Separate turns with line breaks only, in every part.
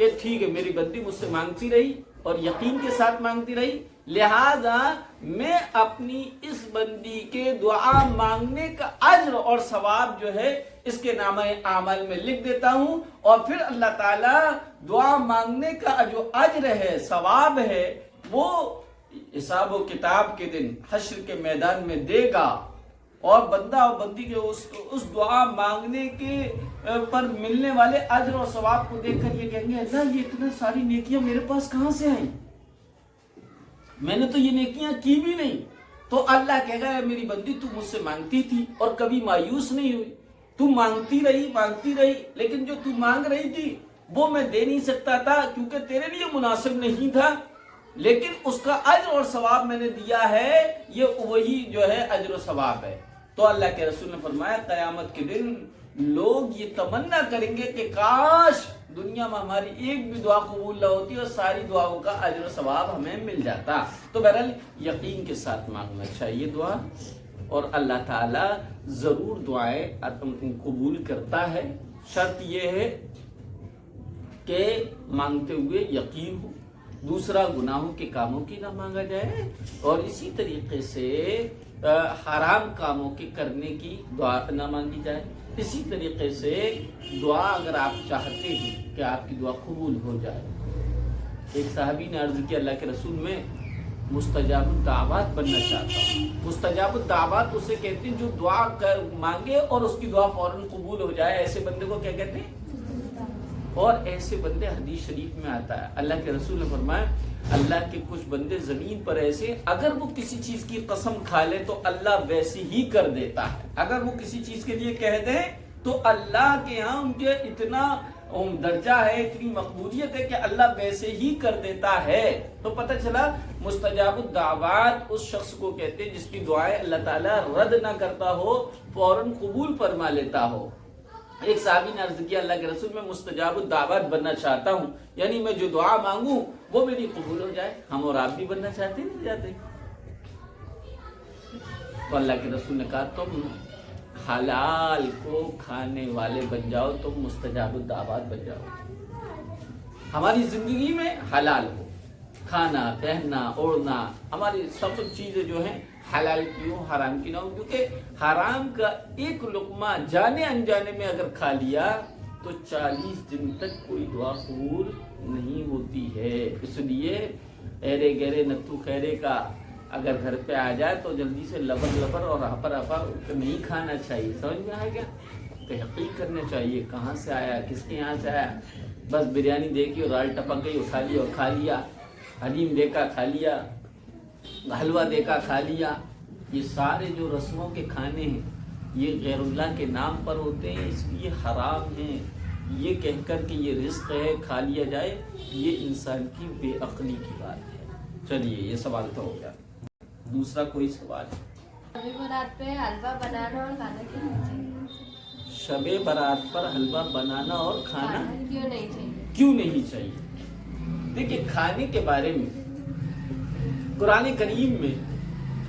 کہ ٹھیک ہے میری بندی مجھ سے مانگتی رہی اور یقین کے ساتھ مانگتی رہی، لہذا میں اپنی اس بندی کے دعا مانگنے کا اجر اور ثواب جو ہے اس کے نامہ اعمال میں لکھ دیتا ہوں، اور پھر اللہ تعالیٰ دعا مانگنے کا جو اجر ہے، ثواب ہے، وہ حساب و کتاب کے دن حشر کے میدان میں دے گا، اور بندہ اور بندی کے اس دعا مانگنے کے پر ملنے والے اجر اور ثواب کو دیکھ کر یہ کہیں گے اللہ یہ اتنا ساری نیکیاں میرے پاس کہاں سے آئیں، میں نے تو یہ نیکیاں کی بھی نہیں۔ تو اللہ کہے گا میری بندی تو مجھ سے مانگتی تھی اور کبھی مایوس نہیں ہوئی، تو مانگتی رہی، لیکن جو تو مانگ رہی تھی وہ میں دے نہیں سکتا تھا کیونکہ تیرے لیے مناسب نہیں تھا، لیکن اس کا اجر اور ثواب میں نے دیا ہے، یہ وہی جو ہے اجر و ثواب ہے۔ تو اللہ کے رسول نے فرمایا قیامت کے دن لوگ یہ تمنا کریں گے کہ کاش دنیا میں ہماری ایک بھی دعا قبول نہ ہوتی اور ساری دعاؤں کا اجر و ثواب ہمیں مل جاتا۔ تو بہرحال یقین کے ساتھ مانگنا چاہیے دعا، اور اللہ تعالیٰ ضرور دعائیں قبول کرتا ہے، شرط یہ ہے کہ مانگتے ہوئے یقین ہو، دوسرا گناہوں کے کاموں کی نہ مانگا جائے، اور اسی طریقے سے حرام کاموں کے کرنے کی دعا نہ مانگی جائے۔ اسی طریقے سے دعا اگر آپ چاہتے ہیں کہ آپ کی دعا قبول ہو جائے، ایک صحابی نے عرض کیا اللہ کے رسول میں مستجاب الدعوات بننا چاہتا ہوں۔ مستجاب الدعوات اسے کہتے ہیں جو دعا مانگے اور اس کی دعا فوراً قبول ہو جائے، ایسے بندے کو کیا کہتے ہیں؟ اور ایسے بندے حدیث شریف میں آتا ہے اللہ کے رسول نے فرمایا اللہ کے کچھ بندے زمین پر ایسے اگر وہ کسی چیز کی قسم کھا لے تو اللہ ویسی ہی کر دیتا ہے، اگر وہ کسی چیز کے لیے کہہ دیں تو اللہ کے ہاں ان کے اتنا درجہ ہے، اتنی مقبولیت ہے کہ اللہ ویسے ہی کر دیتا ہے۔ تو پتہ چلا مستجاب الدعوات اس شخص کو کہتے ہیں جس کی دعائیں اللہ تعالیٰ رد نہ کرتا ہو، فوراً قبول فرما لیتا ہو۔ ایک صحابی نے عرض کیا اللہ کے رسول میں مستجاب الدعوات بننا چاہتا ہوں، یعنی میں جو دعا مانگوں وہ میری قبول ہو جائے۔ ہم اور آپ بھی بننا چاہتے نہیں چاہتے؟ تو اللہ کے رسول نے کہا تم حلال کو کھانے والے بن جاؤ، تم مستجاب الدعوات بن جاؤ۔ ہماری زندگی میں حلال ہو، کھانا پہننا اوڑھنا، ہماری سب چیزیں جو ہیں حلال کی ہو، حرام کی نہ ہو، کیونکہ حرام کا ایک لقمہ جانے انجانے میں اگر کھا لیا تو 40 دن تک کوئی دعا قبول نہیں ہوتی ہے۔ اس لیے ایرے گہرے نتو خیرے کا اگر گھر پہ آ جائے تو جلدی سے لبر اور ہپر نہیں کھانا چاہیے۔ سمجھ میں آ گیا؟ تحقیق کرنا چاہیے کہاں سے آیا، کس کے یہاں سے آیا۔ بس بریانی دیکھی اور دال ٹپک گئی اٹھا لیا اور کھا لیا، حلیم دیکھا کھا لیا، حلوہ دیکھا کھا لیا، یہ سارے جو رسموں کے کھانے ہیں یہ غیر اللہ کے نام پر ہوتے ہیں، اس لیے حرام ہیں۔ یہ کہہ کر کہ یہ رزق ہے کھا لیا جائے، یہ انسان کی بے عقلی کی بات ہے۔ چلیے یہ سوال تو ہو گیا، دوسرا کوئی سوال ہے؟
شب برات پہ حلوہ بنانا اور کھانا کیوں نہیں چاہیے؟
شب برات پر حلوہ بنانا اور کھانا
کیوں نہیں چاہیے؟
دیکھیے کھانے کے بارے میں قرآن کریم میں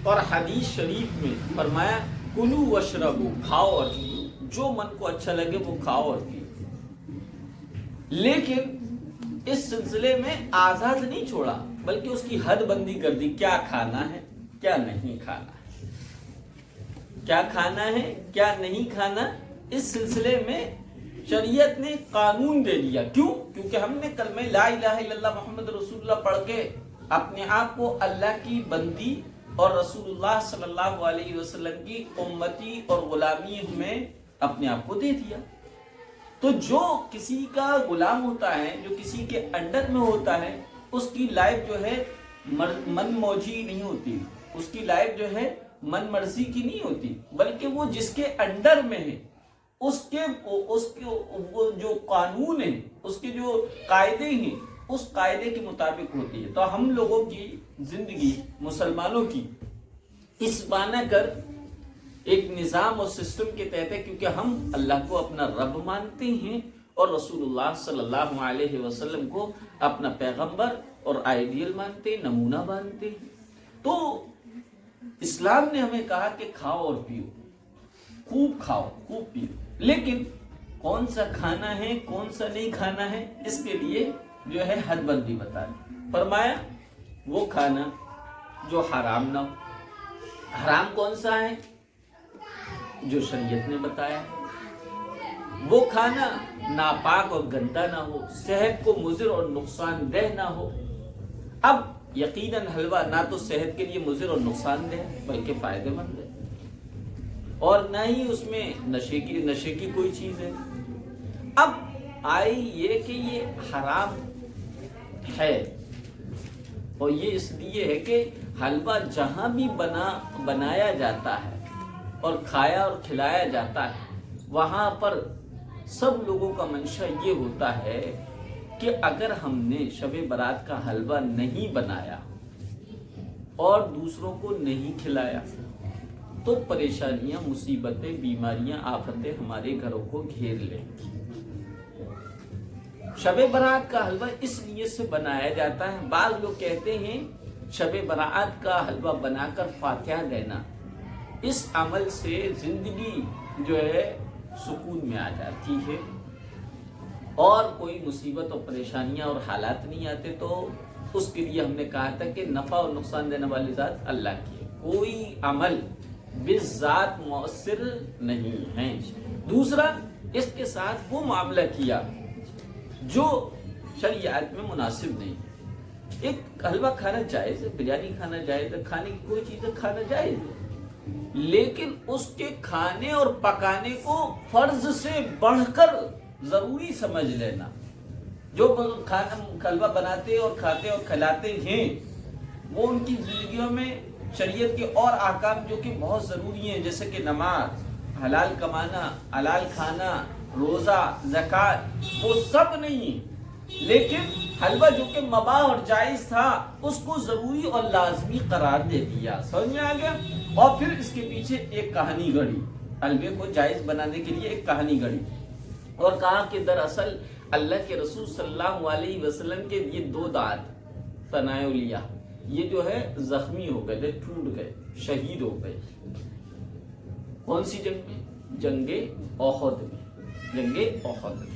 اور حدیث شریف میں فرمایا کلو وشربو، کھاؤ اور پیو، جو من کو اچھا لگے وہ کھاؤ اور پیو، لیکن اس سلسلے میں آزاد نہیں چھوڑا بلکہ اس کی حد بندی کر دی، کیا کھانا ہے کیا نہیں کھانا ہے، کیا کھانا ہے کیا نہیں کھانا۔ اس سلسلے میں شریعت نے قانون دے دیا، کیوں؟ کیونکہ ہم نے کلمہ لا الہ الا اللہ محمد رسول اللہ پڑھ کے اپنے آپ کو اللہ کی بندی اور رسول اللہ صلی اللہ علیہ وسلم کی امتی اور غلامی میں اپنے آپ کو دے دیا۔ تو جو کسی کا غلام ہوتا ہے، جو کسی کے انڈر میں ہوتا ہے، اس کی لائف جو ہے من موجی نہیں ہوتی، اس کی لائف جو ہے من مرضی کی نہیں ہوتی، بلکہ وہ جس کے انڈر میں ہے اس کے جو قانون ہیں، اس کے جو قاعدے ہیں، اس قاعدے کے مطابق ہوتی ہے۔ تو ہم لوگوں کی زندگی مسلمانوں کی اس بنا کر ایک نظام اور سسٹم کے تحت ہے، کیونکہ ہم اللہ کو اپنا رب مانتے ہیں اور رسول اللہ صلی اللہ علیہ وسلم کو اپنا پیغمبر اور آئیڈیل مانتے ہیں، نمونہ مانتے ہیں۔ تو اسلام نے ہمیں کہا کہ کھاؤ اور پیو، خوب کھاؤ خوب پیو، لیکن کون سا کھانا ہے کون سا نہیں کھانا ہے اس کے لیے جو ہے حد بندی بتا دی. فرمایا وہ کھانا جو حرام نہ ہو. حرام کون سا ہے؟ جو شریعت نے بتایا. وہ کھانا ناپاک اور گندا نہ ہو، صحت کو مضر اور نقصان دہ نہ ہو. اب یقیناً حلوہ نہ تو صحت کے لیے مضر اور نقصان دہ بلکہ فائدہ مند ہے، اور نہ ہی اس میں نشے کی کوئی چیز ہے. اب آئی یہ کہ یہ حرام ہے، اور یہ اس لیے ہے کہ حلوہ جہاں بھی بنایا جاتا ہے اور کھایا اور کھلایا جاتا ہے، وہاں پر سب لوگوں کا منشا یہ ہوتا ہے کہ اگر ہم نے شب برات کا حلوہ نہیں بنایا اور دوسروں کو نہیں کھلایا تو پریشانیاں، مصیبتیں، بیماریاں، آفتیں ہمارے گھروں کو گھیر لیں گی. شب برات کا حلوہ اس لیے سے بنایا جاتا ہے. بعض لوگ کہتے ہیں شب برات کا حلوہ بنا کر فاتحہ دینا، اس عمل سے زندگی جو ہے سکون میں آ جاتی ہے اور کوئی مصیبت اور پریشانیاں اور حالات نہیں آتے. تو اس کے لیے ہم نے کہا تھا کہ نفع اور نقصان دینے والی ذات اللہ کی ہے، کوئی عمل بالذات مؤثر نہیں ہے. دوسرا، اس کے ساتھ وہ معاملہ کیا جو شریعت میں مناسب نہیں. ایک حلوہ کھانا جائز ہے، بریانی کھانا جائز ہے، کھانے کی کوئی چیز کھانا جائز ہے، لیکن اس کے کھانے اور پکانے کو فرض سے بڑھ کر ضروری سمجھ لینا. جو حلوہ بناتے اور کھاتے اور کھلاتے ہیں وہ ان کی زندگیوں میں شریعت کے اور احکام جو کہ بہت ضروری ہیں، جیسے کہ نماز، حلال کمانا، حلال کھانا، روزہ، زکوٰۃ، وہ سب نہیں، لیکن حلوہ جو کہ مباح اور جائز تھا اس کو ضروری اور لازمی قرار دے دیا. سمجھ میں آ گیا؟ اور پھر اس کے پیچھے ایک کہانی گڑھی، حلوے کو جائز بنانے کے لیے ایک کہانی گڑھی اور کہا کہ دراصل اللہ کے رسول صلی اللہ علیہ وسلم کے یہ 2 دانت ثنائے الیہ یہ جو ہے زخمی ہو گئے، ٹوٹ گئے، شہید ہو گئے. کون سی جنگ میں؟ جنگ احد میں.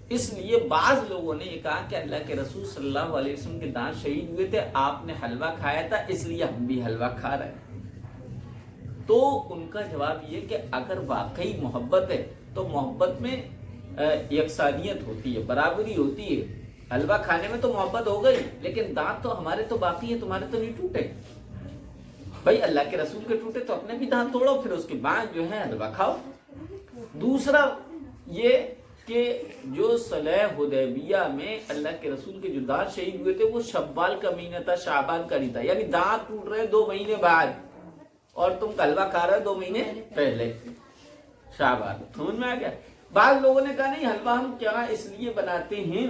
اس لیے بعض لوگوں نے یہ کہا کہ اللہ کے رسول صلی اللہ علیہ وسلم کے دانت شہید ہوئے تھے، آپ نے حلوہ کھایا تھا، اس لیے ہم بھی حلوہ کھا رہے ہیں. تو ان کا جواب یہ کہ اگر واقعی محبت ہے تو محبت میں یکسانیت ہوتی ہے، برابری ہوتی ہے. حلوہ کھانے میں تو محبت ہو گئی، لیکن دانت تو ہمارے تو باقی ہیں، تمہارے تو نہیں ٹوٹے. بھائی اللہ کے رسول کے ٹوٹے تو اپنے بھی دانت توڑو، پھر اس کے بعد جو ہے حلوہ کھاؤ. دوسرا یہ کہ جو صلح حدیبیہ میں اللہ کے رسول کے جو دانت شہید ہوئے تھے وہ شوال کا مہینہ تھا، شعبان کا نہیں تھا. یعنی دانت ٹوٹ رہے 2 مہینے بعد اور تم حلوہ کھا رہے 2 مہینے پہلے، شعبان. سمجھ میں آ گیا؟ بعض لوگوں نے کہا نہیں، حلوہ ہم کیا اس لیے بناتے ہیں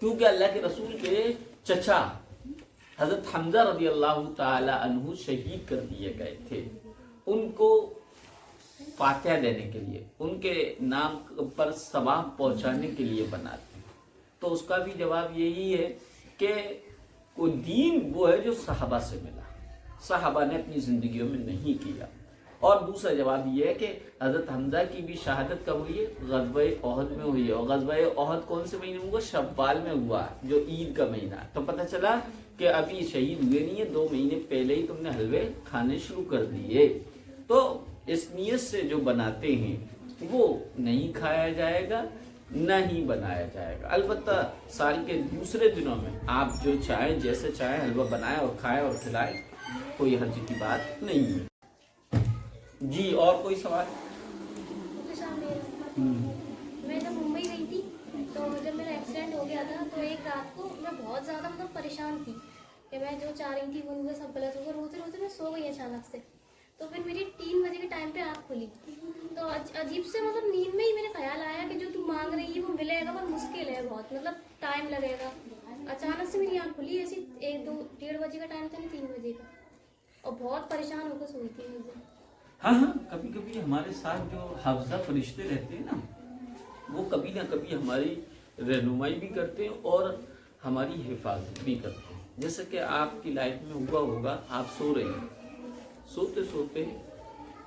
کیونکہ اللہ کے رسول کے چچا حضرت حمزہ رضی اللہ تعالی عنہ شہید کر دیے گئے تھے. ان کو فاتحہ دینے کے لیے، ان کے نام پر ثواب پہنچانے کے لیے بناتے ہیں. تو اس کا بھی جواب یہی ہے کہ وہ دین وہ ہے جو صحابہ سے ملا، صحابہ نے اپنی زندگیوں میں نہیں کیا. اور دوسرا جواب یہ ہے کہ حضرت حمزہ کی بھی شہادت کب ہوئی ہے؟ غزوہ احد میں ہوئی ہے. اور غزوہ احد کون سے مہینے میں ہوا؟ شوال میں ہوا، جو عید کا مہینہ. تو پتہ چلا کہ ابھی شہید ہوئے نہیں ہے، 2 مہینے پہلے ہی تم نے حلوے کھانے شروع کر دیے. تو اس نیت سے جو بناتے ہیں وہ نہیں کھایا جائے گا، نہ ہی بنایا جائے گا. البتہ سال کے دوسرے دنوں میں آپ جو چاہیں، جیسے چاہیں حلوہ بنائیں اور کھائیں اور کھلائیں، کوئی حرج کی بات نہیں ہے. جی اور کوئی سوال؟
میں جب ممبئی گئی تھی تو جب میرا ایکسیڈنٹ ہو گیا تھا تو ایک رات کو میں بہت زیادہ پریشان تھی کہ میں جو چاہ رہی تھی وہ مجھے سب غلط ہو گیا. روتے روتے میں سو گئی اچانک سے. تو پھر میری 3 بجے کے ٹائم پہ آنکھ کھلی تو عجیب سے نیند میں ہی میرے خیال آیا کہ جو تم مانگ رہی ہے وہ ملے گا پر مشکل ہے بہت، ٹائم لگے گا. اچانک سے میری آنکھ کھلی، ایسی 1-2-1:30 بجے کا ٹائم تھا، نہیں 3 بجے کا، اور بہت پریشان ہو کر سوئی تھی.
ہاں کبھی کبھی ہمارے ساتھ جو حافظہ فرشتے رہتے ہیں نا، وہ کبھی نہ کبھی ہماری رہنمائی بھی کرتے ہیں اور ہماری حفاظت بھی کرتے ہیں. جیسے کہ آپ کی لائف میں ہوا ہوگا، آپ سو رہے ہیں، سوتے سوتے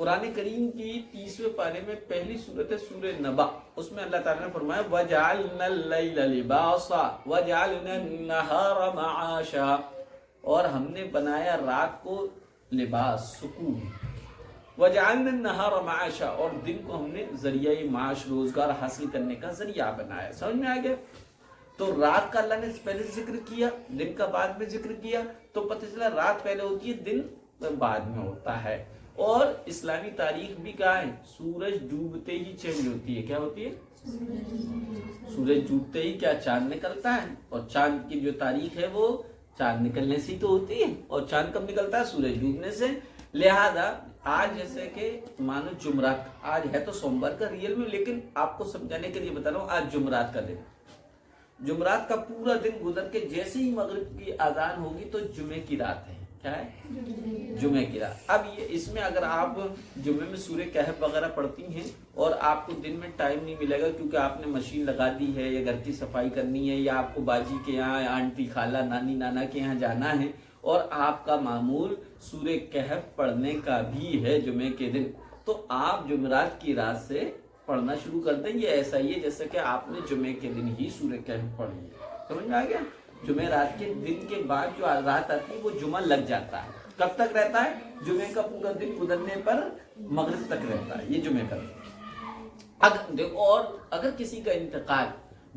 قرآن کریم کی 30ویں پارے میں پہلی سورت ہے سورہ نبا، اس میں اللہ تعالیٰ نے فرمایا وَجَعَلْنَا اللَّيْلَ لِبَاسًا وَجَعَلْنَا النَّهَارَ مَعَاشًا، اور ہم نے بنایا رات کو لباس، سکون، وَجَعَلْنَا النَّهَارَ مَعَاشًا، اور دن کو ہم نے ذریعہ معاش، روزگار حاصل کرنے کا ذریعہ بنایا۔ سمجھ میں آ گیا؟ تو رات کا اللہ نے پہلے ذکر کیا، دن کا بعد میں ذکر کیا، تو پتہ چلا رات پہلے ہوتی ہے، دن بعد میں ہوتا ہے۔ اور اسلامی تاریخ بھی کہا ہے سورج ڈوبتے ہی چینج ہوتی ہے۔ کیا ہوتی ہے؟ سورج ڈوبتے ہی کیا چاند نکلتا ہے، اور چاند کی جو تاریخ ہے وہ چاند نکلنے سے ہی تو ہوتی ہے، اور چاند کب نکلتا ہے؟ سورج ڈوبنے سے۔ لہذا آج جیسے کہ مانو جمعرات، آج ہے تو سوموار کا ریئل میں، لیکن آپ کو سمجھانے کے لیے بتا رہا ہوں آج جمعرات کا دن، جمعرات کا پورا دن گزر کے جیسے ہی مغرب کی اذان ہوگی تو جمعے کی رات ہے۔ کیا ہے؟ جمعے کی رات۔ اب یہ اس میں اگر آپ جمعے میں سورہ کہف وغیرہ پڑھتی ہیں اور آپ کو دن میں ٹائم نہیں ملے گا کیونکہ آپ نے مشین لگا دی ہے یا گھر کی صفائی کرنی ہے یا آپ کو باجی کے یہاں، آنٹی، خالہ، نانی، نانا کے یہاں جانا ہے، اور آپ کا معمول سورہ کہف پڑھنے کا بھی ہے جمعے کے دن، تو آپ جمعرات کی رات سے پڑھنا شروع کر دیں۔ یہ ایسا ہی ہے جیسے کہ آپ نے جمعے کے دن ہی سورہ کہف پڑھی ہے۔ سمجھ میں آ گیا؟ جمعہ رات کے دن کے بعد جو رات آتی ہے وہ جمعہ لگ جاتا ہے۔ کب تک رہتا ہے؟ جمعے کا پورا دن گزرنے پر مغرب تک رہتا ہے، یہ جمعے کا دن۔ اور اگر کسی کا انتقال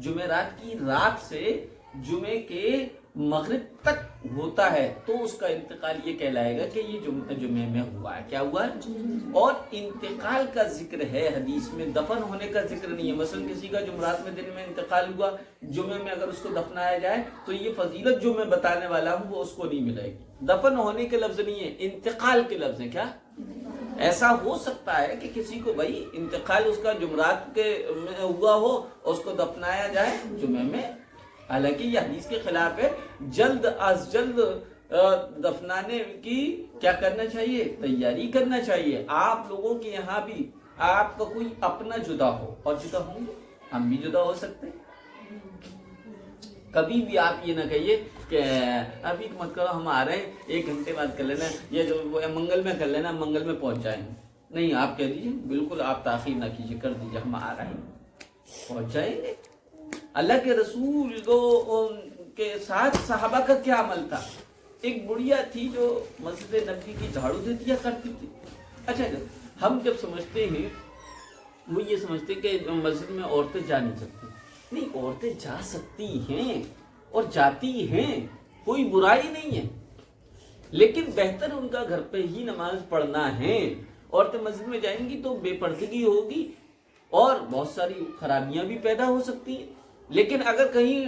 جمعرات کی رات سے جمعے کے مغرب تک ہوتا ہے تو اس کا انتقال یہ کہلائے گا کہ یہ جمعے میں ہوا ہے۔ کیا ہوا ہے؟ اور انتقال کا ذکر ہے حدیث میں، دفن ہونے کا ذکر نہیں ہے۔ مثلا کسی کا جمعرات میں دن میں انتقال ہوا، جمعے میں اگر اس کو دفنایا جائے تو یہ فضیلت جو میں بتانے والا ہوں وہ اس کو نہیں ملے گی۔ دفن ہونے کے لفظ نہیں ہے، انتقال کے لفظ ہیں۔ کیا ایسا ہو سکتا ہے کہ کسی کو بھائی انتقال اس کا جمعرات کے میں ہوا ہو اور اس کو دفنایا جائے جمعے میں، حالانکہ یہ حدیث کے خلاف ہے۔ جلد از جلد دفنانے کی کیا کرنا چاہیے؟ تیاری کرنا چاہیے۔ آپ لوگوں کے یہاں بھی آپ کا کوئی اپنا جدا ہو، اور جدا ہوں گے، ہم بھی جدا ہو سکتے ہیں، کبھی بھی آپ یہ نہ کہیے کہ ابھی مت کرو، ہم آ رہے ہیں 1 گھنٹے بعد کر لینا، یہ جو منگل میں کر لینا، منگل میں پہنچ جائیں۔ نہیں، آپ کہہ دیجیے بالکل آپ تاخیر نہ کیجیے، کر دیجیے، ہم آ رہے ہیں، پہنچ جائیں گے۔ اللہ کے رسول کے ساتھ صحابہ کا کیا عمل تھا؟ ایک بڑھیا تھی جو مسجد نبوی کی جھاڑو دے دیا کرتی تھی۔ اچھا، ہم جب سمجھتے ہیں وہ یہ سمجھتے کہ مسجد میں عورتیں جا نہیں سکتی۔ نہیں، عورتیں جا سکتی ہیں اور جاتی ہیں، کوئی برائی نہیں ہے، لیکن بہتر ان کا گھر پہ ہی نماز پڑھنا ہے۔ عورتیں مسجد میں جائیں گی تو بے پردگی ہوگی اور بہت ساری خرابیاں بھی پیدا ہو سکتی ہیں۔ لیکن اگر کہیں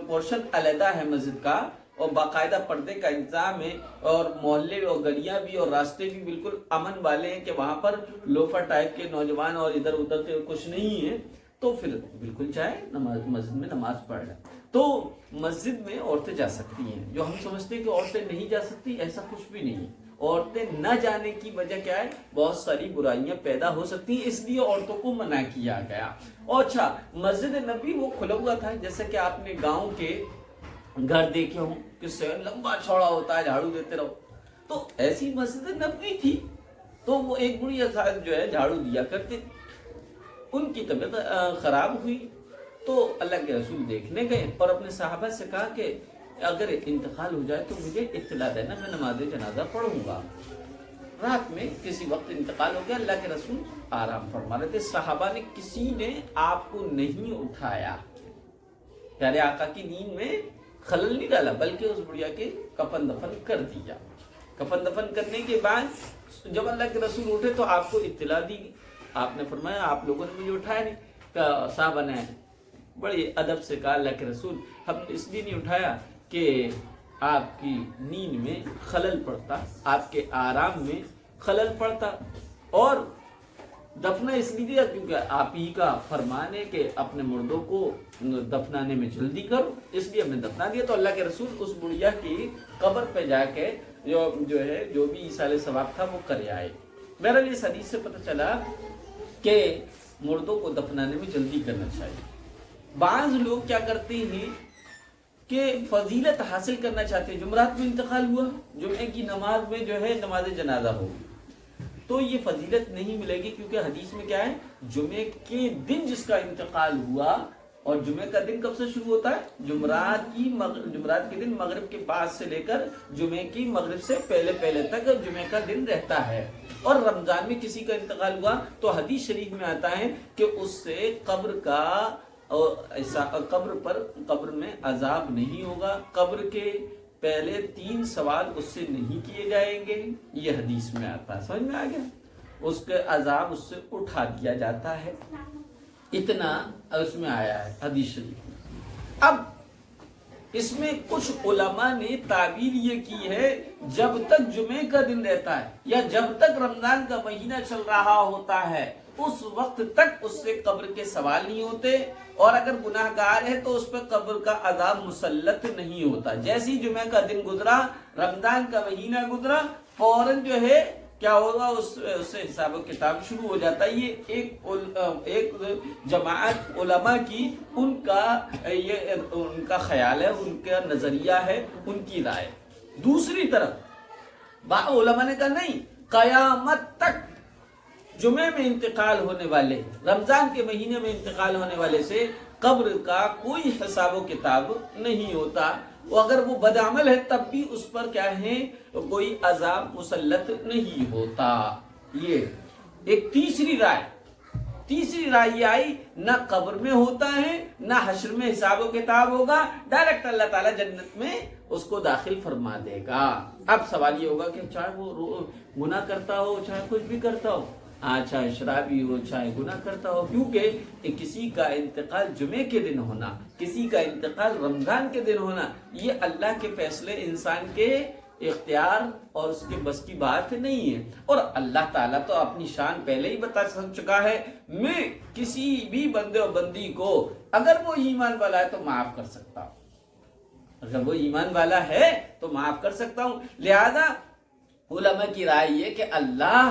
پورشن علیحدہ ہے مسجد کا اور باقاعدہ پردے کا انتظام ہے، اور محلے اور گلیاں بھی اور راستے بھی بالکل امن والے ہیں کہ وہاں پر لوفر ٹائپ کے نوجوان اور ادھر ادھر کے کچھ نہیں ہے، تو پھر بالکل جائے مسجد میں نماز پڑھ لیں۔ تو مسجد میں عورتیں جا سکتی ہیں۔ جو ہم سمجھتے ہیں کہ عورتیں نہیں جا سکتی، ایسا کچھ بھی نہیں ہے۔ عورتیں نہ جانے کی وجہ کیا ہے؟ بہت ساری برائیاں پیدا ہو سکتی ہیں، اس لیے عورتوں کو منع کیا گیا۔ اور اچھا، مسجد نبوی وہ کھلا ہوا تھا، جیسے کہ آپ نے گاؤں کے گھر دیکھے ہوں کہ لمبا چوڑا ہوتا ہے، جھاڑو دیتے رہو، تو ایسی مسجد نبوی تھی، تو وہ ایک بڑی صاحب جو ہے جھاڑو دیا کرتے تھے۔ ان کی طبیعت خراب ہوئی تو اللہ کے رسول دیکھنے گئے اور اپنے صحابہ سے کہا کہ اگر انتقال ہو جائے تو مجھے اطلاع دینا، میں نماز جنازہ پڑھوں گا۔ رات میں کسی وقت انتقال ہو گیا، اللہ کے رسول آرام فرما رہے تھے، صحابہ نے کسی نے آپ کو نہیں اٹھایا، پیارے آقا کی نیند میں خلل نہیں ڈالا، بلکہ اس بڑھیا کے کفن دفن کر دیا۔ کفن دفن کرنے کے بعد جب اللہ کے رسول اٹھے تو آپ کو اطلاع دی گئی۔ آپ نے فرمایا آپ لوگوں نے مجھے اٹھایا نہیں۔ صحابہ نے بڑے ادب سے کہا اللہ کے رسول ہم نے اس لیے نہیں اٹھایا کہ آپ کی نیند میں خلل پڑتا، آپ کے آرام میں خلل پڑتا، اور دفنا اس لیے دیا کیونکہ آپ ہی کا فرمان ہے کہ اپنے مردوں کو دفنانے میں جلدی کرو، اس لیے ہم نے دفنا دیا۔ تو اللہ کے رسول اس بڑھیا کی قبر پہ جا کے جو بھی ایصال ثواب تھا وہ کرے آئے۔ بہرحال اس حدیث سے پتہ چلا کہ مردوں کو دفنانے میں جلدی کرنا چاہیے۔ بعض لوگ کیا کرتے ہیں کہ فضیلت حاصل کرنا چاہتے ہیں، جمعرات میں انتقال ہوا، جمعے کی نماز میں جو ہے نماز جنازہ ہوگی، تو یہ فضیلت نہیں ملے گی، کیونکہ حدیث میں کیا ہے، جمعے کے دن جس کا انتقال ہوا، اور جمعے کا دن کب سے شروع ہوتا ہے، جمعرات کے دن مغرب کے بعد سے لے کر جمعے کی مغرب سے پہلے تک جمعے کا دن رہتا ہے، اور رمضان میں کسی کا انتقال ہوا تو حدیث شریف میں آتا ہے کہ اس سے قبر میں عذاب نہیں ہوگا، قبر کے پہلے 3 سوال اس سے نہیں کیے جائیں گے، یہ حدیث میں آتا ہے، سمجھ میں آ گیا، اس کے عذاب اس سے اٹھا دیا جاتا ہے، اتنا اس میں آیا ہے حدیث شریف۔ اب اس میں کچھ علماء نے تعبیر یہ کی ہے، جب تک جمعے کا دن رہتا ہے یا جب تک رمضان کا مہینہ چل رہا ہوتا ہے اس وقت تک اس سے قبر کے سوال نہیں ہوتے، اور اگر گناہ گار ہے تو اس پر قبر کا عذاب مسلط نہیں ہوتا۔ جیسی جمعہ کا دن گزرا، رمضان کا مہینہ گزرا، فوراً جو ہے کیا ہوگا، اس سے حساب و کتاب شروع ہو جاتا ہے۔ یہ ایک جماعت علماء کی ان کا خیال ہے، ان کا نظریہ ہے، ان کی رائے۔ دوسری طرف بعض علماء نے کہا نہیں، قیامت تک جمعے میں انتقال ہونے والے، رمضان کے مہینے میں انتقال ہونے والے سے قبر کا کوئی حساب و کتاب نہیں ہوتا، اگر وہ بدعمل ہے تب بھی اس پر کیا ہے، کوئی عذاب مسلط نہیں ہوتا۔ یہ ایک تیسری رائے یہ آئی، نہ قبر میں ہوتا ہے نہ حشر میں حساب و کتاب ہوگا، ڈائریکٹ اللہ تعالیٰ جنت میں اس کو داخل فرما دے گا۔ اب سوال یہ ہوگا کہ چاہے وہ گناہ کرتا ہو، چاہے کچھ بھی کرتا ہو، چاہے شرابی ہو، چاہے گناہ کرتا ہو، کیونکہ کسی کا انتقال جمعے کے دن ہونا، کسی کا انتقال رمضان کے دن ہونا، یہ اللہ کے فیصلے، انسان کے اختیار اور اس کے بس کی بات نہیں ہے۔ اور اللہ تعالیٰ تو اپنی شان پہلے ہی بتا چکا ہے، میں کسی بھی بندے اور بندی کو اگر وہ ایمان والا ہے تو معاف کر سکتا ہوں، اگر وہ ایمان والا ہے تو معاف کر سکتا ہوں۔ لہذا علماء کی رائے یہ کہ اللہ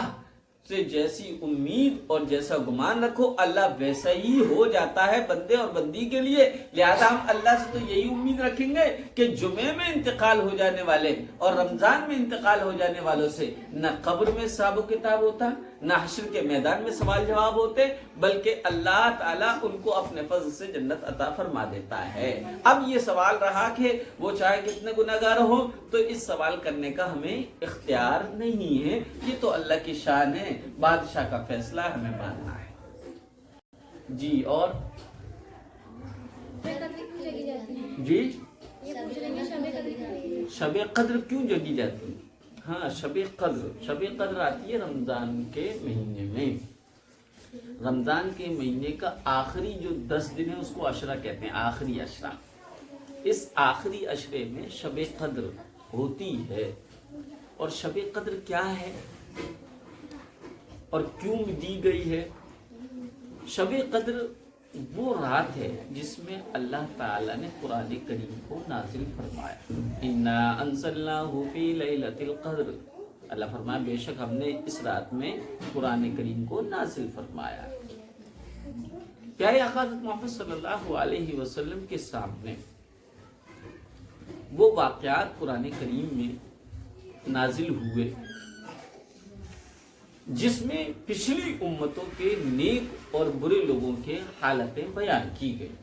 سے جیسی امید اور جیسا گمان رکھو، اللہ ویسا ہی ہو جاتا ہے بندے اور بندی کے لیے۔ لہذا ہم اللہ سے تو یہی امید رکھیں گے کہ جمعے میں انتقال ہو جانے والے اور رمضان میں انتقال ہو جانے والوں سے نہ قبر میں حساب و کتاب ہوتا، نہ حشر کے میدان میں سوال جواب ہوتے، بلکہ اللہ تعالیٰ ان کو اپنے فضل سے جنت عطا فرما دیتا ہے۔ اب یہ سوال رہا کہ وہ چاہے کتنے گناہ گار ہوں، تو اس سوال کرنے کا ہمیں اختیار نہیں ہے، یہ تو اللہ کی شان ہے، بادشاہ کا فیصلہ ہمیں ماننا ہے۔ جی اور جی شب قدر کیوں جگی جاتی ہے؟ ہاں، شب قدر آتی ہے رمضان کے مہینے میں، رمضان کے مہینے کا آخری جو 10 دن ہے اس کو عشرہ کہتے ہیں، آخری عشرہ۔ اس آخری عشرے میں شب قدر ہوتی ہے، اور شب قدر کیا ہے اور کیوں دی گئی ہے؟ شب قدر وہ رات ہے جس میں اللہ تعالیٰ نے قرآن کریم کو نازل فرمایا، اِنَّا أَنزَلْنَاهُ فِي لَيْلَةِ الْقَدْرِ، اللہ فرمایا بے شک ہم نے اس رات میں قرآن کریم کو نازل فرمایا۔ پیارے آقا حضرت محمد صلی اللہ علیہ وسلم کے سامنے وہ واقعات قرآن کریم میں نازل ہوئے جس میں پچھلی امتوں کے نیک اور برے لوگوں کے حالتیں بیان کی گئی،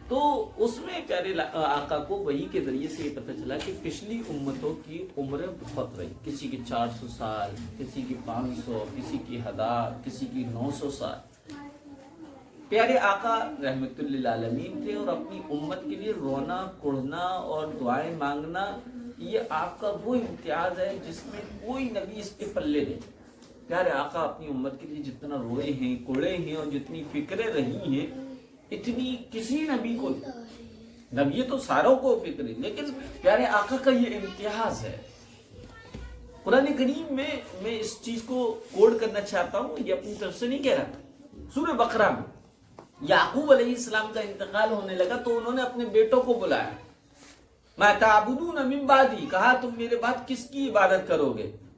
تو اس میں پیارے آقا کو وحی کے ذریعے سے یہ پتہ چلا کہ پچھلی امتوں کی عمریں بہت رہی، کسی کی 400 سال، کسی کی 500، کسی کی 1000، کسی کی 900 سال۔ پیارے آقا رحمت للعالمین تھے، اور اپنی امت کے لیے رونا کڑھنا اور دعائیں مانگنا یہ آپ کا وہ امتیاز ہے جس میں کوئی نبی اس کے پلے نہیں۔ پیارے آقا اپنی امت کے لیے جتنا روئے ہیں، کڑے ہیں، اور جتنی فکریں رہی ہیں، اتنی کسی نبی کو نہیں۔ نبی تو ساروں کو فکر ہے، لیکن پیارے آقا کا یہ امتیاز ہے۔ قرآن کریم میں میں اس چیز کو کوڈ کرنا چاہتا ہوں، یہ اپنی طرف سے نہیں کہہ رہا۔ سورہ بقرہ میں یعقوب علیہ السلام کا انتقال ہونے لگا تو انہوں نے اپنے بیٹوں کو بلایا، مَا تَعْبُدُونَ مِن بَعْدِي، کہا تم میرے بعد کس کی عبادت کرو گے؟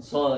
100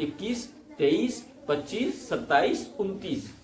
21, 23, 25, 27, 29,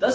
10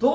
2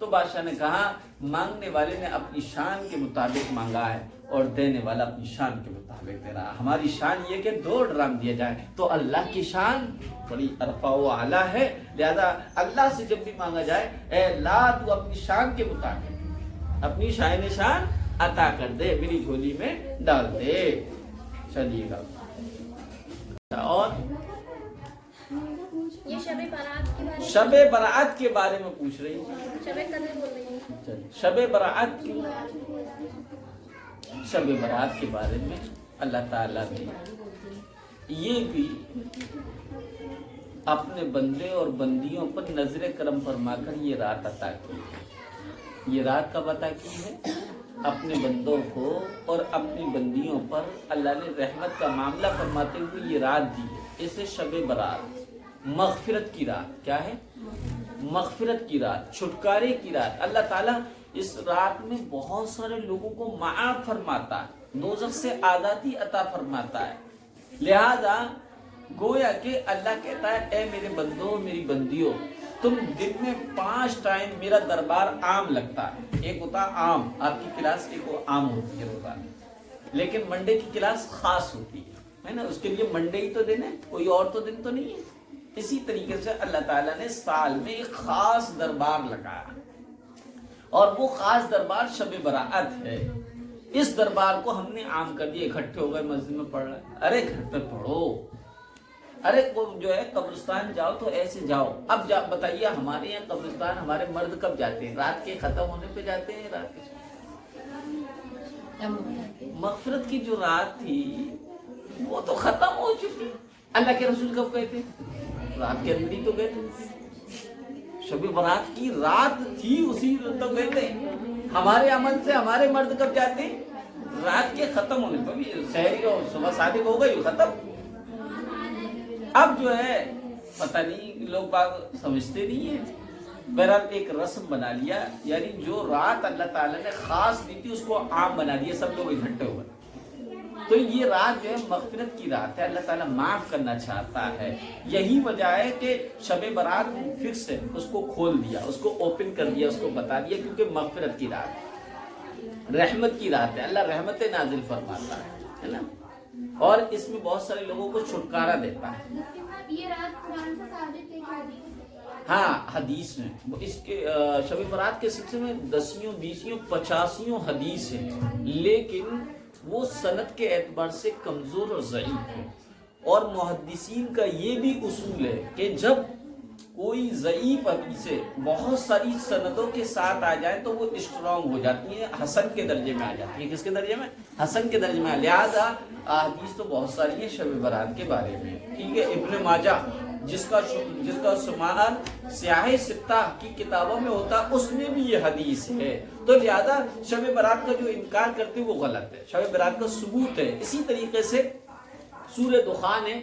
تو بادشاہ نے کہا مانگنے والے نے اپنی شان کے مطابق مانگا ہے اور دینے والا اپنی شان کے مطابق دے رہا ہے. ہماری شان یہ کہ 2 ڈرام دیا جائے. تو اللہ کی شان بڑی ارفع و اعلیٰ ہے، لہذا اللہ سے جب بھی مانگا جائے اے اللہ تو اپنی شان کے مطابق اپنی شان عطا کر دے، میری جھولی میں ڈال دے. چلیے گا اور
یہ شب برات کے بارے میں
شب برات کے بارے میں پوچھ رہی ہیں.
شب قدر بول رہی ہوں.
شب برات کی شب برات کے بارے میں اللہ تعالیٰ نے یہ بھی اپنے بندے اور بندیوں پر نظر کرم فرما کر یہ رات عطا کی ہے. یہ رات کب عطا کی ہے؟ اپنے بندوں کو اور اپنی بندیوں پر اللہ نے رحمت کا معاملہ فرماتے ہوئے یہ رات دی ہے. اسے شب برات، مغفرت کی رات. کیا ہے؟ مغفرت کی رات، چھٹکارے کی رات. اللہ تعالیٰ اس رات میں بہت سارے لوگوں کو معاف فرماتا ہے، دوزخ سے آزادی عطا فرماتا ہے. لہذا گویا کہ اللہ کہتا ہے اے میرے بندوں میری بندیوں، تم دن میں 5 ٹائم میرا دربار عام لگتا ہے. ایک ہوتا عام، آپ کی کلاس ایک عام ہوتی ہے روزانہ، لیکن منڈے کی کلاس خاص ہوتی ہے نا، اس کے لیے منڈے ہی تو دن ہے، کوئی اور تو دن تو نہیں ہے. اسی طریقے سے اللہ تعالیٰ نے سال میں ایک خاص دربار لگایا اور وہ خاص دربار شب برات ہے. اس دربار کو ہم نے عام کر دیا. اکٹھے ہو گئے مسجد میں پڑھ رہے ہیں، ارے گھر پہ پڑھو، ارے وہ جو ہے قبرستان جاؤ تو ایسے جاؤ. اب بتائیے ہمارے یہاں قبرستان ہمارے مرد کب جاتے ہیں؟ رات کے ختم ہونے پہ جاتے ہیں. رات کے مغفرت کی جو رات تھی وہ تو ختم ہو چکی. اللہ کے رسول کب گئے تھے؟ رات کے اندر ہی تو گئے تھے. شب برات کی رات تھی اسی تو گئے تھے. ہمارے عمل سے ہمارے مرد کب جاتے ہیں؟ رات کے ختم ہونے پہ. بھی شہری اور صبح صادق ہو گئی ختم. اب جو ہے پتہ نہیں لوگ باغ سمجھتے نہیں ہیں. بہرحال ایک رسم بنا لیا، یعنی جو رات اللہ تعالیٰ نے خاص دی تھی اس کو عام بنا دیا، سب لوگ اکٹھے ہوئے. تو یہ رات جو ہے مغفرت کی رات ہے، اللہ تعالیٰ معاف کرنا چاہتا ہے. یہی وجہ ہے کہ شب برات پھر سے اس کو کھول دیا، اس کو اوپن کر دیا، اس کو بتا دیا، کیونکہ مغفرت کی رات ہے، رحمت کی رات ہے. اللہ رحمت نازل فرماتا ہے نا، اور اس میں بہت سارے لوگوں کو چھٹکارا دیتا ہے.
یہ رات قرآن سے ثابت ہے کہ
ہاں حدیث میں اس کے شب برات کے سلسلے میں 10 20 85 حدیث ہیں، لیکن وہ سند کے اعتبار سے کمزور اور ضعیف ہے. اور محدثین کا یہ بھی اصول ہے کہ جب کوئی ضعیف حدیثیں بہت ساری سندوں کے ساتھ آ جائیں تو وہ اسٹرانگ ہو جاتی ہیں، حسن کے درجے میں آ جاتی ہیں. کس کے درجے میں؟ حسن کے درجے میں. لہذا حدیث تو بہت ساری ہیں شب برات کے بارے میں. ٹھیک ہے، ابن ماجہ جس کا شمار سیاہ ستہ کی کتابوں میں ہوتا اس میں بھی یہ حدیث ہے. تو لہذا شب برات کا جو انکار کرتے وہ غلط ہے، شب برات کا ثبوت ہے. اسی طریقے سے سورہ دخان ہے،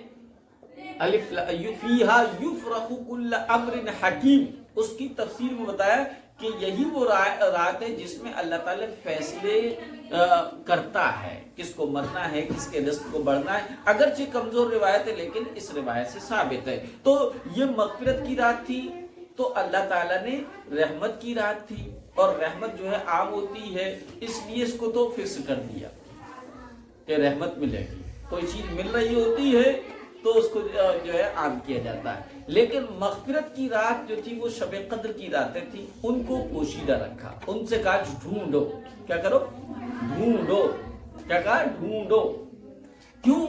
الف فیہا یفرق کل امر حکیم، اس کی تفسیر میں بتایا کہ یہی وہ رات ہے جس میں اللہ تعالی فیصلے کرتا ہے، کس کو مرنا ہے، کس کے رزق کو بڑھنا ہے. اگرچہ کمزور روایت ہے لیکن اس روایت سے ثابت ہے. تو یہ مغفرت کی رات تھی تو اللہ تعالیٰ نے رحمت کی رات تھی، اور رحمت جو ہے عام ہوتی ہے، اس لیے اس کو تو فکس کر دیا کہ رحمت ملے گی. کوئی چیز مل رہی ہوتی ہے تو اس کو جو ہے عام کیا جاتا ہے. لیکن مغفرت کی رات جو تھی وہ شب قدر کی راتیں تھی، ان کو پوشیدہ رکھا. ان سے کہا ڈھونڈو. کیا کرو؟ ڈھونڈو. کیا کہا؟ ڈھونڈو. کیوں؟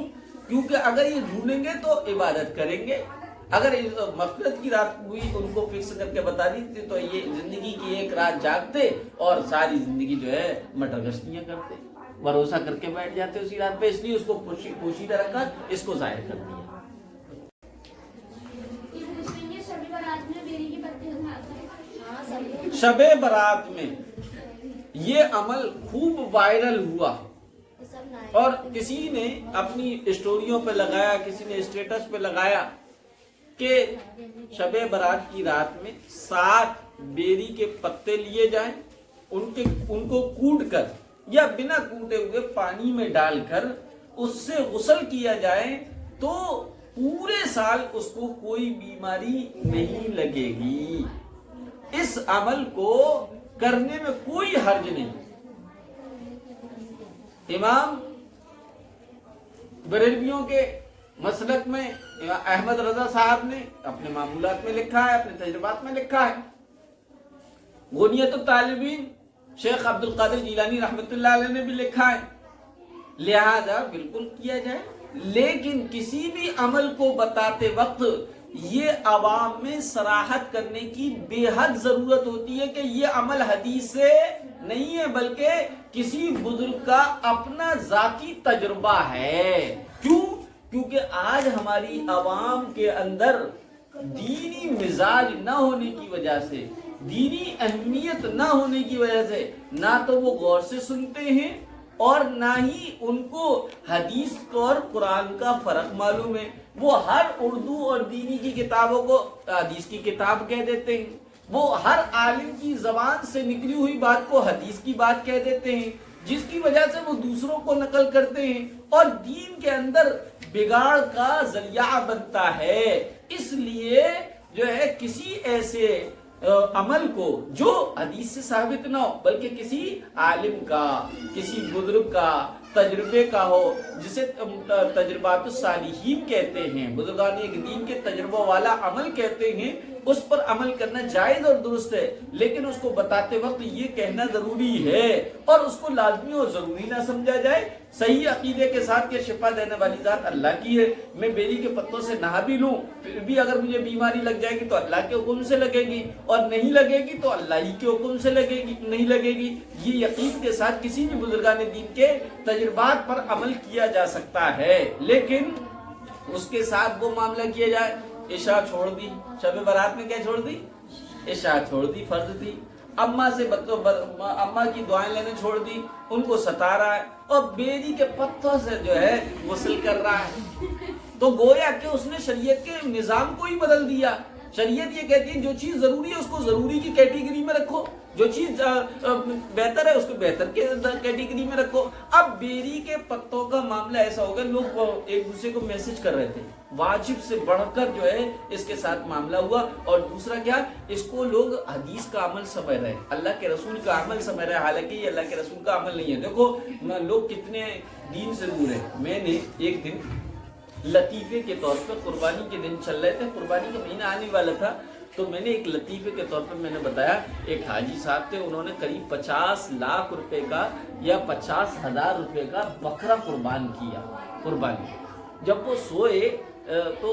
کیونکہ اگر یہ ڈھونڈیں گے تو عبادت کریں گے. اگر مغفرت کی رات ہوئی ان کو فکس کر کے بتا دی تھی تو یہ زندگی کی ایک رات جاگتے اور ساری زندگی جو ہے مٹر گشتیاں کرتے، بھروسہ کر کے بیٹھ جاتے اسی رات پہ. اس لیے اس کو پوشیدہ رکھا، اس کو ظاہر کر دیا. شب برات میں یہ عمل خوب وائرل ہوا اور کسی نے اپنی اسٹوریوں پہ لگایا، کسی نے اسٹیٹس پہ لگایا کہ شب برات کی رات میں 7 بیری کے پتے لیے جائیں، ان کو کوٹ کر یا بنا کوٹے ہوئے پانی میں ڈال کر اس سے غسل کیا جائے تو پورے سال اس کو کوئی بیماری نہیں لگے گی. اس عمل کو کرنے میں کوئی حرج نہیں۔ امام بریلویوں کے مسلک میں احمد رضا صاحب نے اپنے معمولات میں لکھا ہے، اپنے تجربات میں لکھا ہے، غنیت الطالبین شیخ عبد القادر جیلانی رحمۃ اللہ علیہ نے بھی لکھا ہے، لہذا بالکل کیا جائے۔ لیکن کسی بھی عمل کو بتاتے وقت یہ عوام میں صراحت کرنے کی بے حد ضرورت ہوتی ہے کہ یہ عمل حدیث سے نہیں ہے بلکہ کسی بزرگ کا اپنا ذاتی تجربہ ہے۔ کیوں؟ کیونکہ آج ہماری عوام کے اندر دینی مزاج نہ ہونے کی وجہ سے، دینی اہمیت نہ ہونے کی وجہ سے نہ تو وہ غور سے سنتے ہیں اور نہ ہی ان کو حدیث اور قرآن کا فرق معلوم ہے۔ وہ ہر اردو اور دینی کی کتابوں کو حدیث کی کتاب کہہ دیتے ہیں، وہ ہر عالم کی زبان سے نکلی ہوئی بات کو حدیث کی بات کہہ دیتے ہیں، جس کی وجہ سے وہ دوسروں کو نقل کرتے ہیں اور دین کے اندر بگاڑ کا ذریعہ بنتا ہے۔ اس لیے جو ہے کسی ایسے عمل کو جو حدیث سے ثابت نہ ہو بلکہ کسی عالم کا، کسی بزرگ کا تجربے کا ہو، جسے تجربات الصالحین کہتے ہیں، بزرگان ایک دین کے تجربہ والا عمل کہتے ہیں، اس پر عمل کرنا جائز اور درست ہے، لیکن اس کو بتاتے وقت یہ کہنا ضروری ہے اور اس کو لازمی اور ضروری نہ سمجھا جائے، صحیح عقیدے کے ساتھ کہ شفا دینے والی ذات اللہ کی ہے، میں بیری کے پتوں سے نہا بھی لوں پھر بھی اگر مجھے بیماری لگ جائے گی تو اللہ کے حکم سے لگے گی اور نہیں لگے گی تو اللہ ہی کے حکم سے لگے گی، نہیں لگے گی۔ یہ یقین کے ساتھ کسی بھی بزرگان دین کے تجربات پر عمل کیا جا سکتا ہے، لیکن اس کے ساتھ وہ معاملہ کیا جائے عشاء چھوڑ دی، شب برات میں کیا چھوڑ دی؟ عشاء چھوڑ دی، فرض تھی، اماں سے اماں کی دعائیں لینے چھوڑ دی، ان کو ستا رہا ہے اور بیری کے پتوں سے جو ہے غسل کر رہا ہے، تو گویا کہ اس نے شریعت کے نظام کو ہی بدل دیا۔ شریعت یہ کہتی ہے جو چیز ضروری ہے اس کو ضروری کی کیٹیگری میں رکھو، جو چیز بہتر ہے اس کو بہتر کے کیٹیگری میں رکھو۔ اب بیری کے پتوں کا معاملہ ایسا ہوگا، لوگ ایک دوسرے کو میسج کر رہے تھے، واجب سے بڑھ کر جو ہے اس کے ساتھ معاملہ ہوا، اور دوسرا کیا، اس کو لوگ حدیث کا عمل سمجھ رہے ہیں، اللہ کے رسول کا عمل سمجھ رہے ہیں، حالانکہ یہ اللہ کے رسول کا عمل نہیں ہے۔ دیکھو لوگ کتنے دین سے دور ہیں۔ میں نے ایک دن لطیفے کے طور پر، قربانی کے دن چل رہے تھے، قربانی کا مہینہ آنے والا تھا، تو میں نے ایک لطیفے کے طور پر میں نے بتایا، ایک حاجی صاحب تھے، انہوں نے قریب 50 لاکھ روپے کا یا 50,000 روپے کا بکرا قربان کیا قربانی۔ جب وہ سوئے تو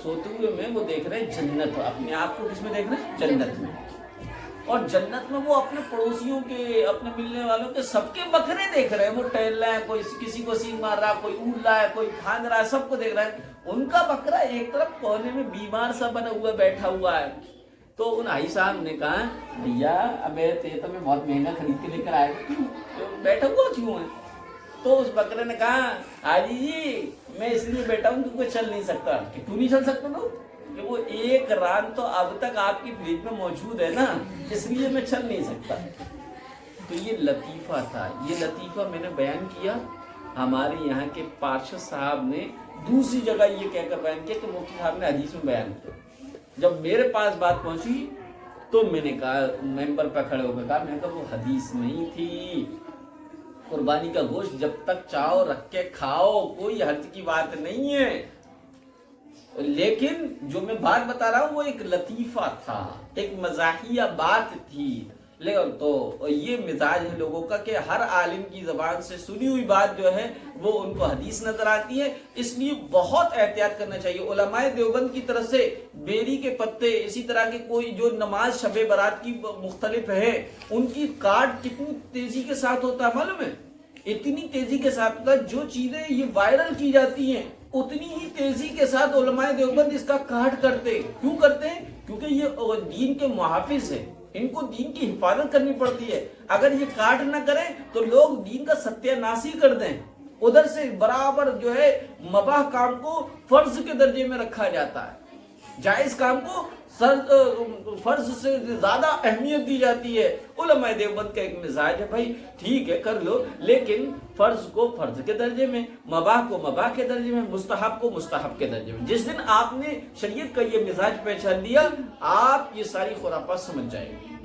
سوتے ہوئے میں وہ دیکھ رہے ہیں جنت، اپنے آپ کو کس میں دیکھ رہے ہیں؟ جنت میں، اور جنت میں وہ اپنے پڑوسیوں کے، اپنے ملنے والوں کے سب کے بکرے دیکھ رہے ہیں، وہ ٹہل رہا ہے، کوئی کسی کو سینگ مار رہا ہے، کوئی اڑ رہا ہے، کوئی پھاند رہا ہے، سب کو دیکھ رہا ہے۔ ان کا بکرا ایک طرف کونے میں بیمار سا بنا ہوا بیٹھا ہوا ہے۔ تو ان حاجی صاحب نے کہا، بھیا تو میں بہت مہنگا خرید کے لے کر آئے، بیٹھا ہوا کیوں ہے؟ تو اس بکرے نے کہا، حاجی جی میں اس لیے بیٹھا ہوں کیونکہ چل نہیں سکتا۔ کیوں نہیں چل سکتا تو کہ وہ ایک ران تو اب تک آپ کی فریج میں موجود ہے نا، اس لیے میں چل نہیں سکتا۔ تو یہ لطیفہ تھا، یہ لطیفہ میں نے بیان کیا۔ ہمارے یہاں کے پارشد صاحب نے دوسری جگہ یہ کہہ کر بیان کیا کہ مفتی صاحب نے حدیث میں بیان کیا۔ جب میرے پاس بات پہنچی تو میں نے کہا، ممبر پہ کھڑے ہو کر کہا، میں نے کہا وہ حدیث نہیں تھی، قربانی کا گوشت جب تک چاہو رکھ کے کھاؤ، کوئی حرج کی بات نہیں ہے، لیکن جو میں بات بتا رہا ہوں وہ ایک لطیفہ تھا، ایک مزاحیہ بات تھی۔ لیکن تو یہ مزاج ہے لوگوں کا کہ ہر عالم کی زبان سے سنی ہوئی بات جو ہے وہ ان کو حدیث نظر آتی ہے، اس لیے بہت احتیاط کرنا چاہیے۔ علماء دیوبند کی طرف سے بیری کے پتے، اسی طرح کے کوئی جو نماز شب برات کی مختلف ہے، ان کی کاٹ کتنی تیزی کے ساتھ ہوتا ہے معلوم ہے؟ اتنی تیزی کے ساتھ ہوتا ہے، جو چیزیں یہ وائرل کی جاتی ہیں اتنی ہی تیزی کے ساتھ علماء دیوبند اس کا کاٹ کرتے ہیں۔ کیوں کرتے ہیں؟ کیونکہ یہ دین کے محافظ ہیں، ان کو دین کی حفاظت کرنی پڑتی ہے۔ اگر یہ کاٹ نہ کریں تو لوگ دین کا ستیہ ناسی کر دیں۔ ادھر سے برابر جو ہے مباح کام کو فرض کے درجے میں رکھا جاتا ہے، جائز کام کو فرض سے زیادہ اہمیت دی جاتی ہے۔ علماء دیوبند کا ایک مزاج ہے بھائی ٹھیک ہے کر لو، لیکن فرض کو فرض کے درجے میں، مباح کو مباح کے درجے میں، مستحب کو مستحب کے درجے میں۔ جس دن آپ نے شریعت کا یہ مزاج پہچان لیا، آپ یہ ساری خرافات سمجھ جائیں گے۔